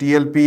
TLP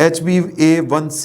HbA1c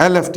LFT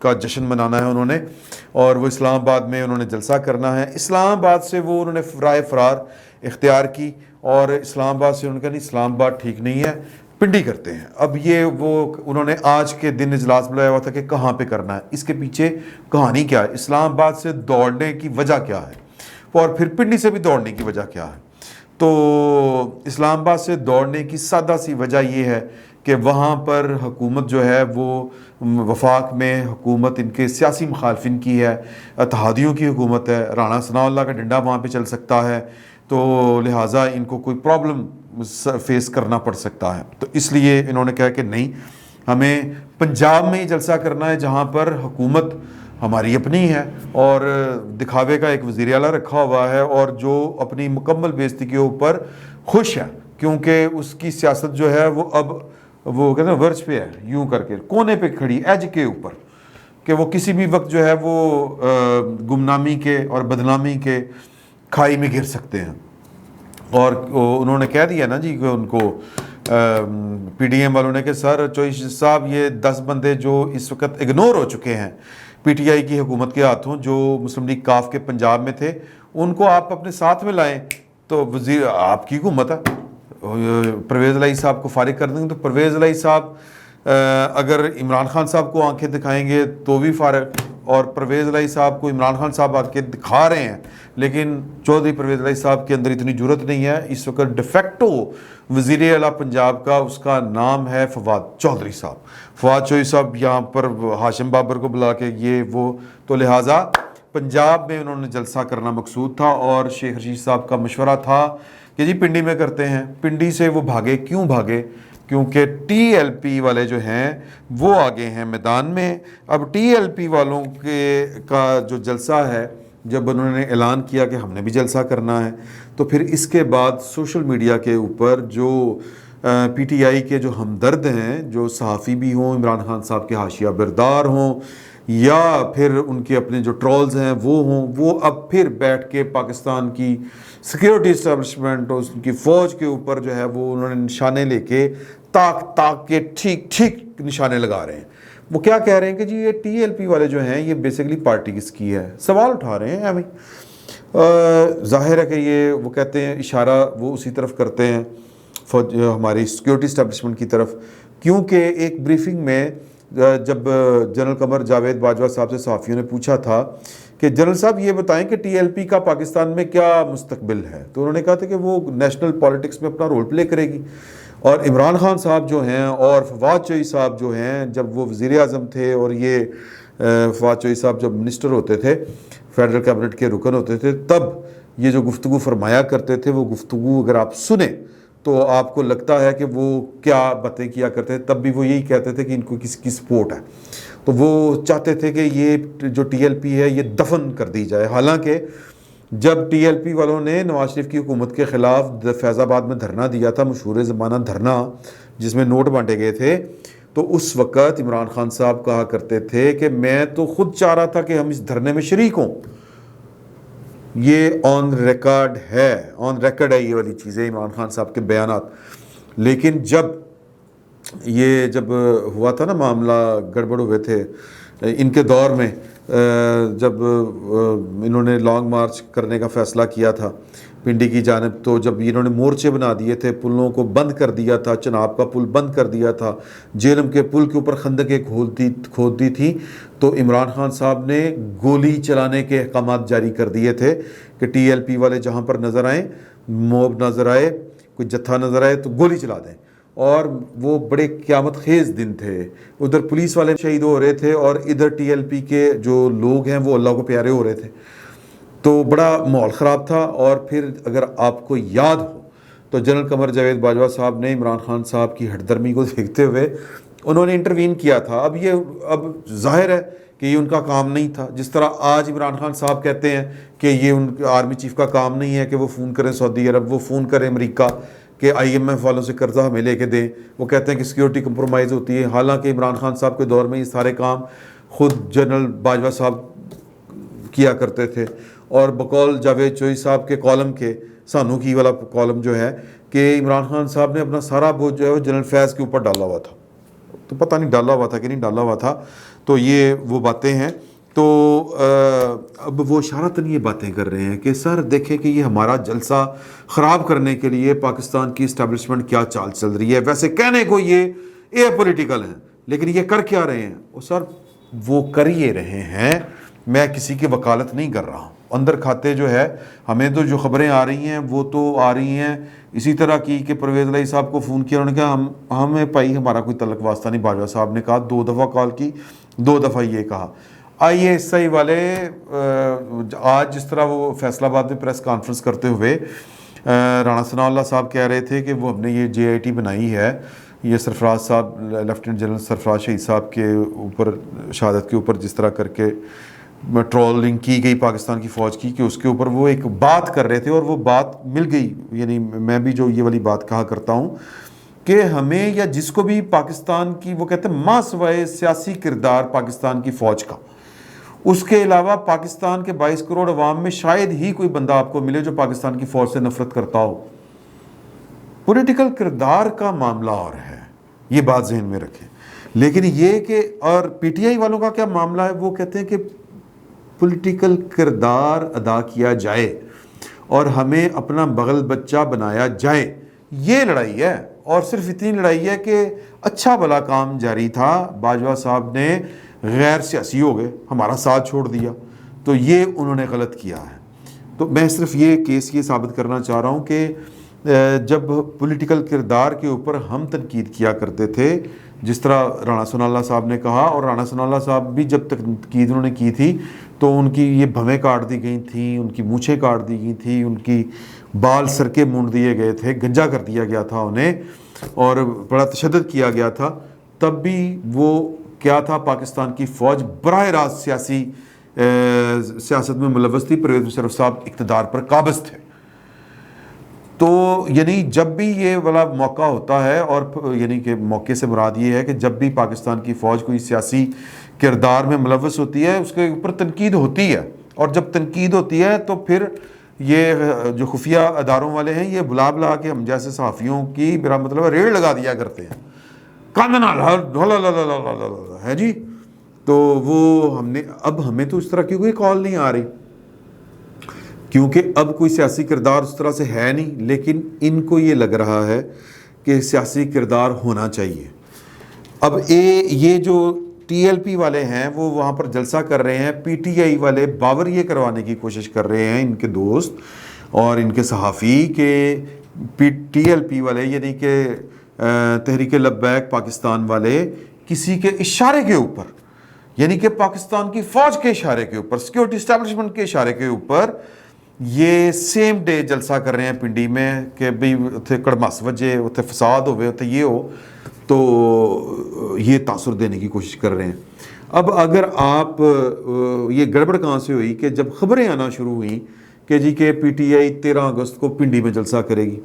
کا جشن منانا ہے انہوں نے, اور وہ اسلام آباد میں انہوں نے جلسہ کرنا ہے. اسلام آباد سے وہ انہوں نے رائے فرار اختیار کی, اور اسلام آباد سے انہوں نے کہا نہیں اسلام آباد ٹھیک نہیں ہے, پنڈی کرتے ہیں. اب یہ وہ انہوں نے آج کے دن اجلاس بلایا ہوا تھا کہ کہاں پہ کرنا ہے, اس کے پیچھے کہانی کیا ہے, اسلام آباد سے دوڑنے کی وجہ کیا ہے, اور پھر پنڈی سے بھی دوڑنے کی وجہ کیا ہے. تو اسلام آباد سے دوڑنے کی سادہ سی وجہ یہ ہے کہ وہاں پر حکومت جو ہے وہ وفاق میں حکومت ان کے سیاسی مخالفین کی ہے, اتحادیوں کی حکومت ہے, رانا ثناء اللہ کا ڈنڈا وہاں پہ چل سکتا ہے, تو لہٰذا ان کو کوئی پرابلم فیس کرنا پڑ سکتا ہے. تو اس لیے انہوں نے کہا کہ نہیں, ہمیں پنجاب میں ہی جلسہ کرنا ہے جہاں پر حکومت ہماری اپنی ہے, اور دکھاوے کا ایک وزیر اعلیٰ رکھا ہوا ہے, اور جو اپنی مکمل بے عزتی کے اوپر خوش ہے کیونکہ اس کی سیاست جو ہے وہ اب وہ کہتے ہیں ورچ پہ ہے, یوں کر کے کونے پہ کھڑی, ایج کے اوپر, کہ وہ کسی بھی وقت جو ہے وہ گمنامی کے اور بدنامی کے کھائی میں گر سکتے ہیں. اور انہوں نے کہہ دیا نا جی کہ ان کو پی ڈی ایم والوں نے کہ سر چوہدری صاحب یہ 10 بندے جو اس وقت اگنور ہو چکے ہیں پی ٹی آئی کی حکومت کے ہاتھوں, جو مسلم لیگ کاف کے پنجاب میں تھے, ان کو آپ اپنے ساتھ میں لائیں. تو وزیر آپ کی حکومت ہے, پرویز الہی صاحب کو فارغ کر دیں گے, تو پرویز الہی صاحب اگر عمران خان صاحب کو آنکھیں دکھائیں گے تو بھی فارغ, اور پرویز الہی صاحب کو عمران خان صاحب آنکھیں دکھا رہے ہیں, لیکن چودھری پرویز الہی صاحب کے اندر اتنی جرت نہیں ہے. اس وقت ڈیفیکٹو وزیر اعلیٰ پنجاب کا اس کا نام ہے فواد چودھری صاحب. فواد چودھری صاحب یہاں پر ہاشم بابر کو بلا کے یہ وہ, تو لہٰذا پنجاب میں انہوں نے جلسہ کرنا مقصود تھا, اور شیخ رشید صاحب کا مشورہ تھا کہ جی پنڈی میں کرتے ہیں. پنڈی سے وہ بھاگے, کیوں بھاگے؟ کیونکہ ٹی ایل پی والے جو ہیں وہ آگے ہیں میدان میں. اب ٹی ایل پی والوں کا جو جلسہ ہے, جب انہوں نے اعلان کیا کہ ہم نے بھی جلسہ کرنا ہے, تو پھر اس کے بعد سوشل میڈیا کے اوپر جو پی ٹی آئی کے جو ہمدرد ہیں, جو صحافی بھی ہوں, عمران خان صاحب کے حاشیہ بردار ہوں, یا پھر ان کے اپنے جو ٹرولز ہیں وہ ہوں, وہ اب پھر بیٹھ کے پاکستان کی سیکیورٹی اسٹیبلشمنٹ اور اس کی فوج کے اوپر جو ہے وہ انہوں نے نشانے لے کے تاک کے ٹھیک ٹھیک نشانے لگا رہے ہیں. وہ کیا کہہ رہے ہیں کہ جی یہ ٹی ایل پی والے جو ہیں یہ بیسیکلی پارٹی کس کی ہے, سوال اٹھا رہے ہیں. ظاہر ہے کہ یہ وہ کہتے ہیں اشارہ وہ اسی طرف کرتے ہیں ہماری سیکیورٹی اسٹیبلشمنٹ کی طرف, کیونکہ ایک بریفنگ میں جب جنرل قمر جاوید باجوہ صاحب سے صحافیوں نے پوچھا تھا کہ جنرل صاحب یہ بتائیں کہ ٹی ایل پی کا پاکستان میں کیا مستقبل ہے, تو انہوں نے کہا تھا کہ وہ نیشنل پالیٹکس میں اپنا رول پلے کرے گی. اور عمران خان صاحب جو ہیں اور فواد چودھری صاحب جو ہیں, جب وہ وزیر اعظم تھے اور یہ فواد چودھری صاحب جب منسٹر ہوتے تھے, فیڈرل کیبنٹ کے رکن ہوتے تھے, تب یہ جو گفتگو فرمایا کرتے تھے وہ گفتگو اگر آپ سنیں تو آپ کو لگتا ہے کہ وہ کیا باتیں کیا کرتے تھے. تب بھی وہ یہی کہتے تھے کہ ان کو کسی کی سپورٹ ہے, تو وہ چاہتے تھے کہ یہ جو ٹی ایل پی ہے یہ دفن کر دی جائے. حالانکہ جب ٹی ایل پی والوں نے نواز شریف کی حکومت کے خلاف فیض آباد میں دھرنا دیا تھا, مشہور زمانہ دھرنا جس میں نوٹ بانٹے گئے تھے, تو اس وقت عمران خان صاحب کہا کرتے تھے کہ میں تو خود چاہ رہا تھا کہ ہم اس دھرنے میں شریک ہوں. یہ آن ریکارڈ ہے یہ والی چیزیں عمران خان صاحب کے بیانات. لیکن جب ہوا تھا نا معاملہ, گڑبڑ ہوئے تھے ان کے دور میں, جب انہوں نے لانگ مارچ کرنے کا فیصلہ کیا تھا پنڈی کی جانب, تو جب انہوں نے مورچے بنا دیے تھے, پلوں کو بند کر دیا تھا, چناب کا پل بند کر دیا تھا, جیلم کے پل کے اوپر خندقیں کھود دی تھی, تو عمران خان صاحب نے گولی چلانے کے احکامات جاری کر دیے تھے کہ ٹی ایل پی والے جہاں پر نظر آئیں, موب نظر آئے, کوئی جتھا نظر آئے تو گولی چلا دیں. اور وہ بڑے قیامت خیز دن تھے, ادھر پولیس والے شہید ہو رہے تھے اور ادھر ٹی ایل پی کے جو لوگ ہیں وہ اللہ کو پیارے ہو رہے تھے, تو بڑا ماحول خراب تھا. اور پھر اگر آپ کو یاد ہو تو جنرل قمر جاوید باجوہ صاحب نے عمران خان صاحب کی ہٹ درمی کو دیکھتے ہوئے انہوں نے انٹروین کیا تھا. اب ظاہر ہے کہ یہ ان کا کام نہیں تھا, جس طرح آج عمران خان صاحب کہتے ہیں کہ یہ ان آرمی چیف کا کام نہیں ہے کہ وہ فون کریں سعودی عرب, وہ فون کریں امریکہ کہ آئی ایم ایف والوں سے قرضہ ہمیں لے کے دیں. وہ کہتے ہیں کہ سیکیورٹی کمپرومائز ہوتی ہے, حالانکہ عمران خان صاحب کے دور میں یہ سارے کام خود جنرل باجوہ صاحب کیا کرتے تھے. اور بقول جاوید چودھری صاحب کے کالم کے, سانو کی والا کالم جو ہے, کہ عمران خان صاحب نے اپنا سارا بوجھ جو ہے وہ جنرل فیض کے اوپر ڈالا ہوا تھا, تو پتہ نہیں ڈالا ہوا تھا کہ نہیں ڈالا ہوا تھا. تو یہ وہ باتیں ہیں. تو اب وہ اشارتاً یہ باتیں کر رہے ہیں کہ سر دیکھیں کہ یہ ہمارا جلسہ خراب کرنے کے لیے پاکستان کی اسٹیبلشمنٹ کیا چال چل رہی ہے. ویسے کہنے کو یہ پولیٹیکل ہیں لیکن یہ کر کیا رہے ہیں؟ وہ سر وہ کر یہ رہے ہیں، میں کسی کی وکالت نہیں کر رہا ہوں. اندر کھاتے جو ہے ہمیں تو جو خبریں آ رہی ہیں وہ تو آ رہی ہیں اسی طرح کی کہ پرویز الہی صاحب کو فون کیا، انہوں نے کہا ہمیں بھائی ہمارا کوئی تعلق واسطہ نہیں. باجوہ صاحب نے کہا 2 دفعہ کال کی، 2 دفعہ یہ کہا. ISI والے آج جس طرح وہ فیصل آباد میں پریس کانفرنس کرتے ہوئے رانا ثناء اللہ صاحب کہہ رہے تھے کہ وہ ہم نے یہ JIT بنائی ہے، یہ سرفراز صاحب لیفٹیننٹ جنرل سرفراز شہید صاحب کے اوپر شہادت کے اوپر جس طرح کر کے ٹرولنگ کی گئی پاکستان کی فوج کی، کہ اس کے اوپر وہ ایک بات کر رہے تھے اور وہ بات مل گئی. یعنی میں بھی جو یہ والی بات کہا کرتا ہوں کہ ہمیں یا جس کو بھی پاکستان کی، وہ کہتے ہیں ماں سوائے سیاسی کردار پاکستان کی فوج کا، اس کے علاوہ پاکستان کے 22 کروڑ عوام میں شاید ہی کوئی بندہ آپ کو ملے جو پاکستان کی فوج سے نفرت کرتا ہو. پولیٹیکل کردار کا معاملہ اور ہے، یہ بات ذہن میں رکھیں. لیکن یہ کہ اور PTI والوں کا کیا معاملہ ہے، وہ کہتے ہیں کہ پولیٹیکل کردار ادا کیا جائے اور ہمیں اپنا بغل بچہ بنایا جائے. یہ لڑائی ہے، اور صرف اتنی لڑائی ہے کہ اچھا بھلا کام جاری تھا، باجوہ صاحب نے غیر سیاسی ہو گئے، ہمارا ساتھ چھوڑ دیا، تو یہ انہوں نے غلط کیا ہے. تو میں صرف یہ کیس یہ ثابت کرنا چاہ رہا ہوں کہ جب پولیٹیکل کردار کے اوپر ہم تنقید کیا کرتے تھے، جس طرح رانا ثناء اللہ صاحب نے کہا، اور رانا ثناء اللہ صاحب بھی جب تنقید انہوں نے کی تھی تو ان کی یہ بھویں کاٹ دی گئی تھیں، ان کی مونچھیں کاٹ دی گئی تھیں، ان کی بال سر کے مونڈ دیے گئے تھے، گنجا کر دیا گیا تھا انہیں، اور بڑا تشدد کیا گیا تھا. تب بھی وہ کیا تھا، پاکستان کی فوج براہ راست سیاست میں ملوث تھی. پرویز مشرف صاحب اقتدار پر قابض تھے. تو یعنی جب بھی یہ والا موقع ہوتا ہے، اور یعنی کہ موقع سے مراد یہ ہے کہ جب بھی پاکستان کی فوج کوئی سیاسی کردار میں ملوث ہوتی ہے اس کے اوپر تنقید ہوتی ہے، اور جب تنقید ہوتی ہے تو پھر یہ جو خفیہ اداروں والے ہیں یہ بلا کے ہم جیسے صحافیوں کی میرا مطلب ریڑ لگا دیا کرتے ہیں، کاندنا ہے جی. تو وہ ہمیں تو اس طرح کی کوئی کال نہیں آ رہی، کیونکہ اب کوئی سیاسی کردار اس طرح سے ہے نہیں. لیکن ان کو یہ لگ رہا ہے کہ سیاسی کردار ہونا چاہیے. اب یہ جو TLP والے ہیں وہ وہاں پر جلسہ کر رہے ہیں، PTI والے باور یہ کروانے کی کوشش کر رہے ہیں، ان کے دوست اور ان کے صحافی، کہ TLP والے یعنی کہ تحریک لبیک پاکستان والے کسی کے اشارے کے اوپر، یعنی کہ پاکستان کی فوج کے اشارے کے اوپر، سیکیورٹی اسٹیبلشمنٹ کے اشارے کے اوپر یہ سیم ڈے جلسہ کر رہے ہیں پنڈی میں کہ بھئی اتنے کڑمس وجے، اتنے فساد ہوئے، اتنے یہ ہو، تو یہ تاثر دینے کی کوشش کر رہے ہیں. اب اگر آپ یہ گڑبڑ کہاں سے ہوئی کہ جب خبریں آنا شروع ہوئیں کہ جی کہ PTI 13 اگست کو پنڈی میں جلسہ کرے گی،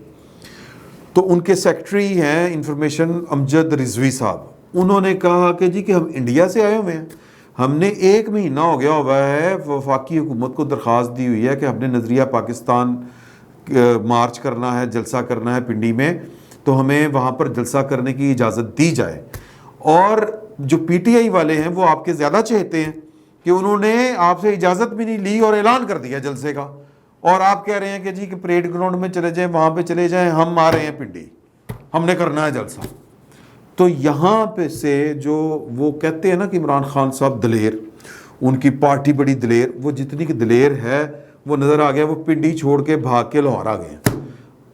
تو ان کے سیکرٹری ہیں انفارمیشن امجد رضوی صاحب، انہوں نے کہا کہ جی کہ ہم انڈیا سے آئے ہوئے ہیں، ہم نے 1 مہینہ ہو گیا ہوا ہے، وفاقی حکومت کو درخواست دی ہوئی ہے کہ ہم نے نظریہ پاکستان مارچ کرنا ہے، جلسہ کرنا ہے پنڈی میں، تو ہمیں وہاں پر جلسہ کرنے کی اجازت دی جائے. اور جو PTI والے ہیں وہ آپ کے زیادہ چہتے ہیں کہ انہوں نے آپ سے اجازت بھی نہیں لی اور اعلان کر دیا جلسے کا، اور آپ کہہ رہے ہیں کہ جی کہ پریڈ گراؤنڈ میں چلے جائیں، وہاں پہ چلے جائیں، ہم آ رہے ہیں پنڈی، ہم نے کرنا ہے جلسہ. تو یہاں پہ سے جو وہ کہتے ہیں نا کہ عمران خان صاحب دلیر، ان کی پارٹی بڑی دلیر، وہ جتنی کہ دلیر ہے وہ نظر آ گیا، وہ پنڈی چھوڑ کے بھاگ کے لاہور آ گئے.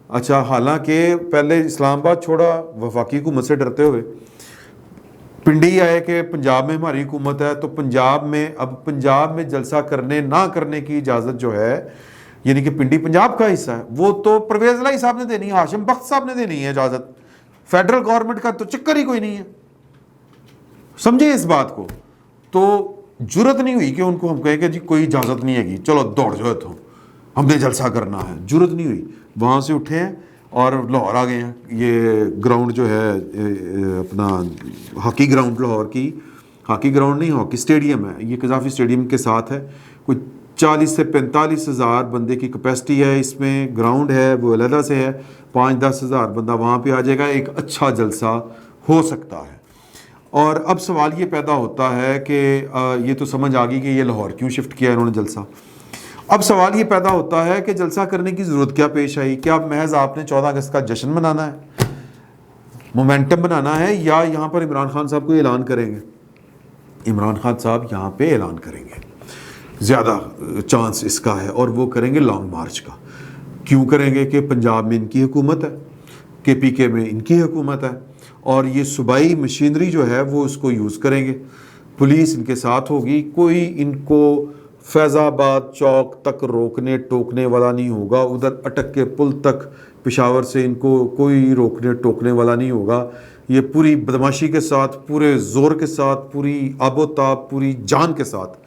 اچھا، حالانکہ پہلے اسلام آباد چھوڑا وفاقی حکومت سے ڈرتے ہوئے، پنڈی آئے کہ پنجاب میں ہماری حکومت ہے، تو پنجاب میں جلسہ کرنے نہ کرنے کی اجازت جو ہے، یعنی کہ پنڈی پنجاب کا حصہ ہے، وہ تو پرویز الہی صاحب نے دینی ہے، ہاشم بخت صاحب نے دینی ہے اجازت. فیڈرل گورنمنٹ کا تو چکر ہی کوئی نہیں ہے. سمجھے اس بات کو؟ تو جرت نہیں ہوئی کہ ان کو ہم کہیں کہ جی کوئی اجازت نہیں ہے گی، چلو دوڑ جاؤ تو ہم نے جلسہ کرنا ہے. جرت نہیں ہوئی. وہاں سے اٹھے ہیں اور لاہور آ گئے ہیں. یہ گراؤنڈ جو ہے اپنا ہاکی گراؤنڈ، لاہور کی ہاکی گراؤنڈ نہیں، ہاکی اسٹیڈیم ہے، یہ قذافی اسٹیڈیم کے ساتھ ہے. کوئی 40 سے 45 ہزار بندے کی کیپیسٹی ہے اس میں. گراؤنڈ ہے وہ علیحدہ سے ہے، 5-10 ہزار بندہ وہاں پہ آ جائے گا. ایک اچھا جلسہ ہو سکتا ہے. اور اب سوال یہ پیدا ہوتا ہے کہ یہ تو سمجھ آ گئی کہ یہ لاہور کیوں شفٹ کیا انہوں نے جلسہ. اب سوال یہ پیدا ہوتا ہے کہ جلسہ کرنے کی ضرورت کیا پیش آئی؟ کیا محض آپ نے 14 اگست کا جشن منانا ہے، مومنٹم بنانا ہے، یا یہاں پر عمران خان صاحب کو اعلان کریں گے؟ عمران خان صاحب یہاں پہ اعلان کریں گے، زیادہ چانس اس کا ہے، اور وہ کریں گے لانگ مارچ کا. کیوں کریں گے؟ کہ پنجاب میں ان کی حکومت ہے، کے پی کے میں ان کی حکومت ہے، اور یہ صوبائی مشینری جو ہے وہ اس کو یوز کریں گے. پولیس ان کے ساتھ ہوگی، کوئی ان کو فیض آباد چوک تک روکنے ٹوکنے والا نہیں ہوگا، ادھر اٹک کے پل تک پشاور سے ان کو کوئی روکنے ٹوکنے والا نہیں ہوگا. یہ پوری بدماشی کے ساتھ، پورے زور کے ساتھ، پوری آب و تاب، پوری جان کے ساتھ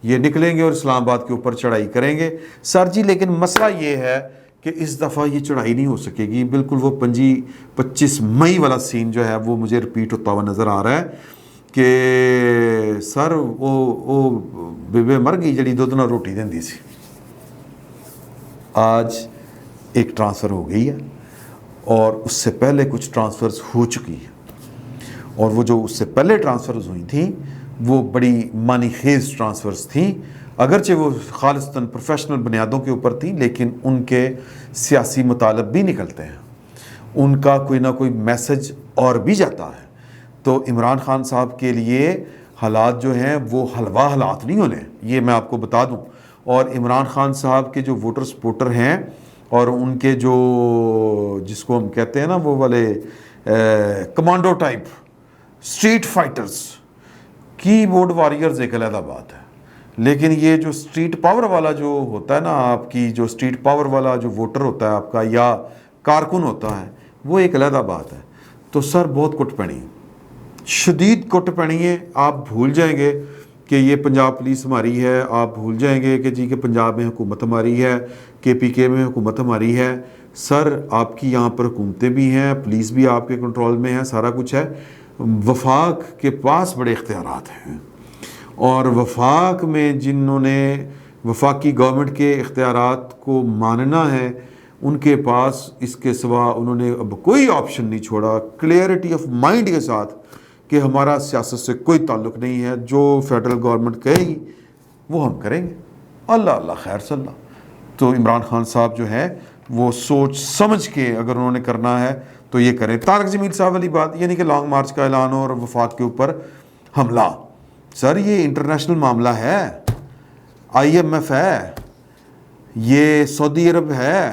یہ نکلیں گے اور اسلام آباد کے اوپر چڑھائی کریں گے. سر جی لیکن مسئلہ یہ ہے کہ اس دفعہ یہ چڑھائی نہیں ہو سکے گی. بالکل وہ 25 مئی والا سین جو ہے وہ مجھے رپیٹ ہوتا ہوا نظر آ رہا ہے کہ سر وہ بیبے مر گئی جڑی دودھ نال روٹی دیندی سی. آج ایک ٹرانسفر ہو گئی ہے، اور اس سے پہلے کچھ ٹرانسفرز ہو چکی ہیں، اور وہ جو اس سے پہلے ٹرانسفرز ہوئی تھیں وہ بڑی معنی خیز ٹرانسفرز تھیں، اگرچہ وہ خالصتاً پروفیشنل بنیادوں کے اوپر تھیں، لیکن ان کے سیاسی مطالب بھی نکلتے ہیں، ان کا کوئی نہ کوئی میسج اور بھی جاتا ہے. تو عمران خان صاحب کے لیے حالات جو ہیں وہ حلوہ حالات نہیں ہونے، یہ میں آپ کو بتا دوں. اور عمران خان صاحب کے جو ووٹر سپورٹر ہیں، اور ان کے جو جس کو ہم کہتے ہیں نا وہ والے کمانڈو ٹائپ اسٹریٹ فائٹرز، کی بورڈ واریئرز ایک علیحدہ بات ہے، لیکن یہ جو اسٹریٹ پاور والا جو ہوتا ہے نا، آپ کی جو اسٹریٹ پاور والا جو ووٹر ہوتا ہے آپ کا، یا کارکن ہوتا ہے، وہ ایک علیحدہ بات ہے. تو سر بہت کٹ پڑی، شدید کٹ پڑی ہے. آپ بھول جائیں گے کہ یہ پنجاب پولیس ہماری ہے، آپ بھول جائیں گے کہ جی کہ پنجاب میں حکومت ہماری ہے، کے پی کے میں حکومت ہماری ہے. سر آپ کی یہاں پر حکومتیں بھی ہیں، پولیس بھی آپ کے کنٹرول میں ہے، سارا کچھ ہے. وفاق کے پاس بڑے اختیارات ہیں، اور وفاق میں جنہوں نے وفاقی گورنمنٹ کے اختیارات کو ماننا ہے، ان کے پاس اس کے سوا انہوں نے اب کوئی آپشن نہیں چھوڑا، کلیئرٹی آف مائنڈ کے ساتھ کہ ہمارا سیاست سے کوئی تعلق نہیں ہے، جو فیڈرل گورنمنٹ کہے گی وہ ہم کریں گے، اللہ اللہ خیر صلی اللہ. تو عمران خان صاحب جو ہے وہ سوچ سمجھ کے اگر انہوں نے کرنا ہے تو یہ کریں. طارق جمیل صاحب والی بات، یعنی کہ لانگ مارچ کا اعلان اور وفاق کے اوپر حملہ، سر یہ انٹرنیشنل معاملہ ہے، آئی ایم ایف ہے، یہ سعودی عرب ہے،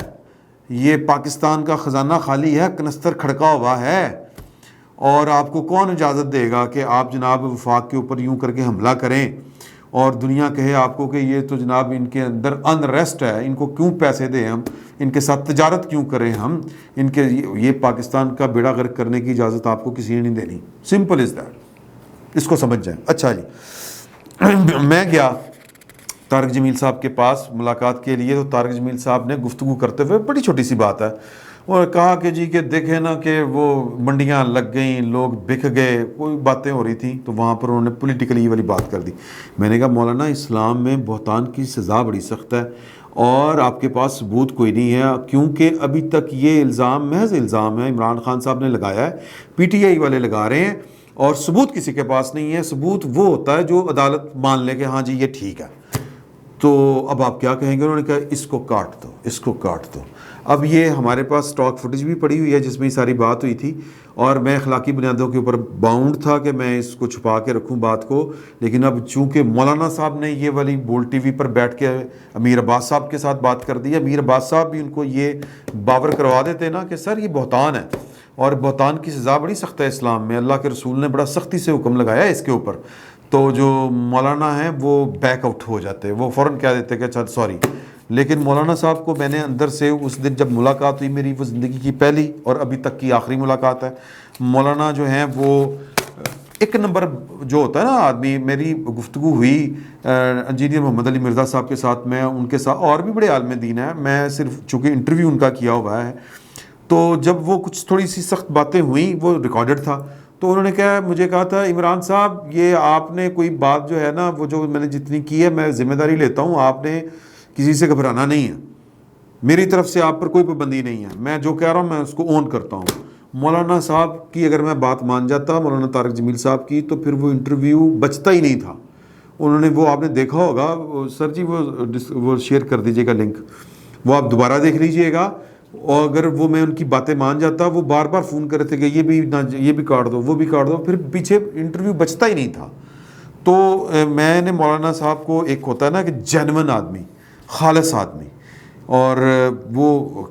یہ پاکستان کا خزانہ خالی ہے، کنستر کھڑکا ہوا ہے، اور آپ کو کون اجازت دے گا کہ آپ جناب وفاق کے اوپر یوں کر کے حملہ کریں، اور دنیا کہے آپ کو کہ یہ تو جناب ان کے اندر انریسٹ ہے، ان کو کیوں پیسے دیں ہم، ان کے ساتھ تجارت کیوں کریں ہم، ان کے یہ پاکستان کا بیڑا غرق کرنے کی اجازت آپ کو کسی نے نہیں دینی. سمپل از دیٹ، اس کو سمجھ جائیں. اچھا جی، میں گیا طارق جمیل صاحب کے پاس ملاقات کے لیے، تو طارق جمیل صاحب نے گفتگو کرتے ہوئے بڑی چھوٹی سی بات ہے، اور کہا کہ جی کہ دیکھیں نا کہ وہ منڈیاں لگ گئیں، لوگ بک گئے، کوئی باتیں ہو رہی تھیں، تو وہاں پر انہوں نے پولیٹیکلی والی بات کر دی. میں نے کہا مولانا اسلام میں بہتان کی سزا بڑی سخت ہے، اور آپ کے پاس ثبوت کوئی نہیں ہے، کیونکہ ابھی تک یہ الزام محض الزام ہے، عمران خان صاحب نے لگایا ہے، پی ٹی آئی والے لگا رہے ہیں، اور ثبوت کسی کے پاس نہیں ہے. ثبوت وہ ہوتا ہے جو عدالت مان لے کہ ہاں جی یہ ٹھیک ہے. تو اب آپ کیا کہیں گے؟ انہوں نے کہا اس کو کاٹ دو، اس کو کاٹ دو. اب یہ ہمارے پاس اسٹاک فوٹیج بھی پڑی ہوئی ہے جس میں یہ ساری بات ہوئی تھی، اور میں اخلاقی بنیادوں کے اوپر باؤنڈ تھا کہ میں اس کو چھپا کے رکھوں بات کو، لیکن اب چونکہ مولانا صاحب نے یہ والی بول ٹی وی پر بیٹھ کے امیر عباس صاحب کے ساتھ بات کر دی، امیر عباس صاحب بھی ان کو یہ باور کروا دیتے نا کہ سر یہ بہتان ہے، اور بہتان کی سزا بڑی سخت ہے اسلام میں، اللہ کے رسول نے بڑا سختی سے حکم لگایا ہے اس کے اوپر. تو جو مولانا ہیں وہ بیک آؤٹ ہو جاتے، وہ فوراً کہہ دیتے کہ اچھا سوری. لیکن مولانا صاحب کو میں نے اندر سے اس دن جب ملاقات ہوئی میری، وہ زندگی کی پہلی اور ابھی تک کی آخری ملاقات ہے. مولانا جو ہیں وہ ایک نمبر جو ہوتا ہے نا آدمی. میری گفتگو ہوئی انجینئر محمد علی مرزا صاحب کے ساتھ، میں ان کے ساتھ، اور بھی بڑے عالم دین ہیں، میں صرف چونکہ انٹرویو ان کا کیا ہوا ہے، تو جب وہ کچھ تھوڑی سی سخت باتیں ہوئیں، وہ ریکارڈڈ تھا، تو انہوں نے مجھے کہا تھا عمران صاحب یہ آپ نے کوئی بات جو ہے نا وہ جو میں نے جتنی کی ہے میں ذمہ داری لیتا ہوں، آپ نے کسی سے گھبرانا نہیں ہے، میری طرف سے آپ پر کوئی پابندی نہیں ہے، میں جو کہہ رہا ہوں میں اس کو اون کرتا ہوں. مولانا صاحب کی اگر میں بات مان جاتا مولانا طارق جمیل صاحب کی تو پھر وہ انٹرویو بچتا ہی نہیں تھا. انہوں نے وہ آپ نے دیکھا ہوگا سر جی وہ شیئر کر دیجیے گا لنک, وہ آپ دوبارہ دیکھ لیجئے گا. اور اگر وہ میں ان کی باتیں مان جاتا وہ بار بار فون کرے تھے کہ یہ بھی کاٹ دو وہ بھی کاٹ دو, پھر پیچھے انٹرویو بچتا ہی نہیں تھا. تو میں نے مولانا صاحب کو ایک ہوتا ہے نا کہ جینون آدمی, خالص آدمی, اور وہ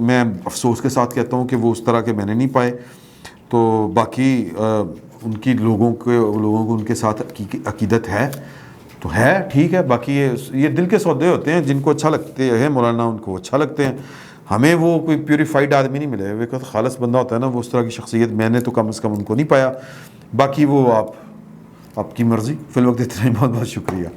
میں افسوس کے ساتھ کہتا ہوں کہ وہ اس طرح کے میں نے نہیں پائے. تو باقی ان کی لوگوں کو ان کے ساتھ عقیدت ہے تو ہے ٹھیک ہے. باقی یہ دل کے سودے ہوتے ہیں, جن کو اچھا لگتے ہیں مولانا ان کو اچھا لگتے ہیں. ہمیں وہ کوئی پیوریفائڈ آدمی نہیں ملے, وہ خالص بندہ ہوتا ہے نا, وہ اس طرح کی شخصیت میں نے تو کم از کم ان کو نہیں پایا. باقی وہ آپ کی مرضی. فی الوقت اتنا ہی, بہت بہت شکریہ.